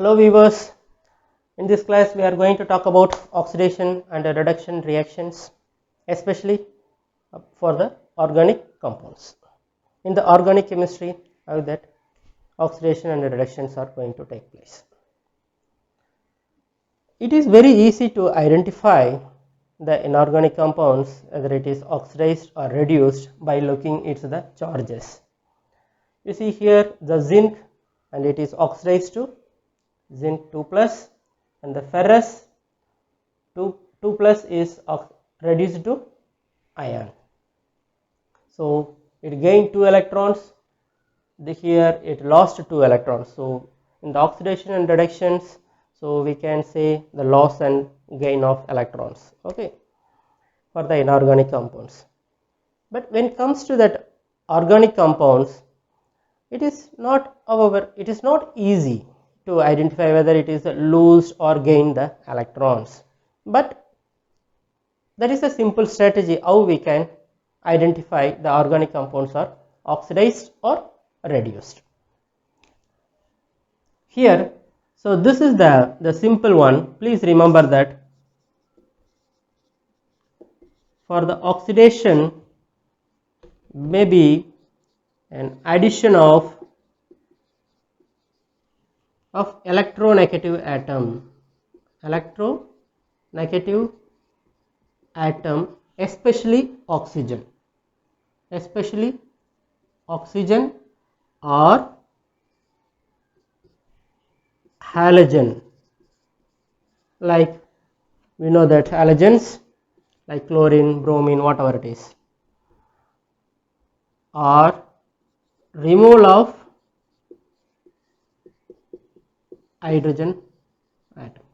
Hello viewers, in this class we are going to talk about oxidation and reduction reactions, especially for the organic compounds. In the organic chemistry, how that oxidation and reductions are going to take place. It is very easy to identify the inorganic compounds, whether it is oxidized or reduced, by looking at the charges. You see here the zinc, and it is oxidized to zinc 2 plus, and the ferrous 2 plus is reduced to iron. So it gained 2 electrons, here it lost 2 electrons. So in the oxidation and reductions, so we can say the loss and gain of electrons, okay, for the inorganic compounds. But when it comes to that organic compounds, it is not, however, it is not easy to identify whether it is lost or gained the electrons. But that is a simple strategy how we can identify the organic compounds are oxidized or reduced. Here, so this is the simple one. Please remember that for the oxidation may be an addition of electronegative atom, especially oxygen or halogen. Like we know that halogens like chlorine, bromine, whatever it is, or removal of hydrogen atom.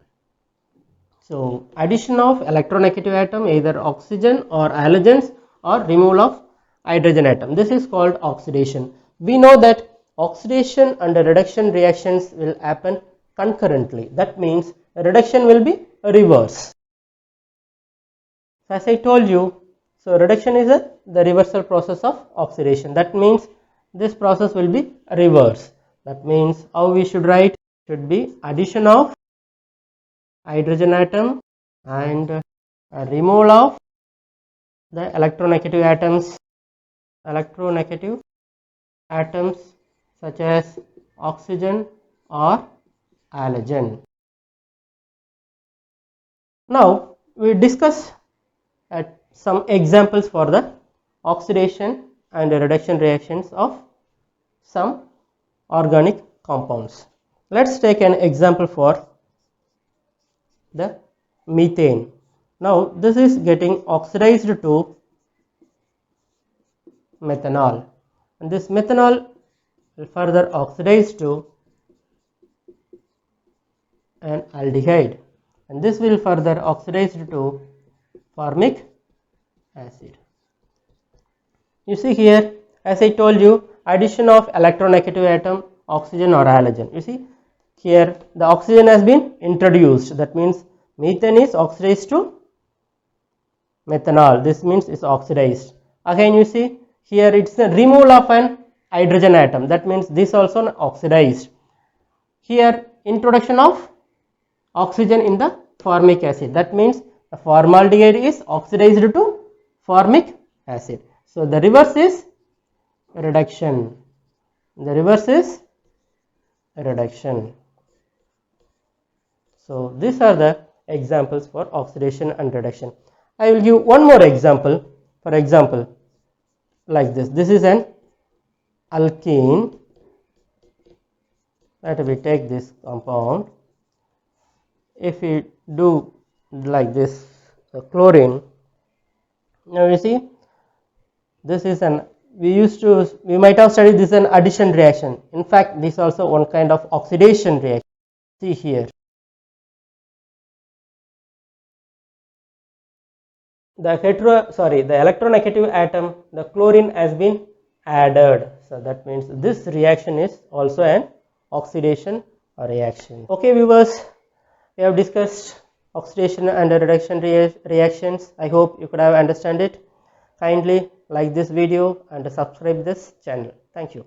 So addition of electronegative atom, either oxygen or halogens, or removal of hydrogen atom. This is called oxidation. We know that oxidation and reduction reactions will happen concurrently. That means reduction will be reverse. As I told you, so reduction is the reversal process of oxidation. That means this process will be reverse. That means how we should write should be addition of hydrogen atom and removal of the electronegative atoms such as oxygen or halogen. Now we discuss some examples for the oxidation and reduction reactions of some organic compounds. Let's take an example for the methane. Now this is getting oxidized to methanol, and this methanol will further oxidize to an aldehyde, and this will further oxidize to formic acid. You see here, as I told you, addition of electronegative atom, oxygen or halogen. You see here the oxygen has been introduced. That means methane is oxidized to methanol. This means it's oxidized. Again you see here it's the removal of an hydrogen atom. That means this also oxidized. Here introduction of oxygen in the formic acid. That means the formaldehyde is oxidized to formic acid. So the reverse is reduction. So these are the examples for oxidation and reduction. I will give one more example. For example, like this. This is an alkene. Let me take this compound. If we do like this, chlorine. Now you see, this is an we might have studied this an addition reaction. In fact, this is also one kind of oxidation reaction. See here, the electronegative atom, the chlorine has been added. So that means this reaction is also an oxidation reaction. Okay viewers, we have discussed oxidation and reduction reactions. I hope you could have understand it. Kindly like this video and subscribe this channel. Thank you.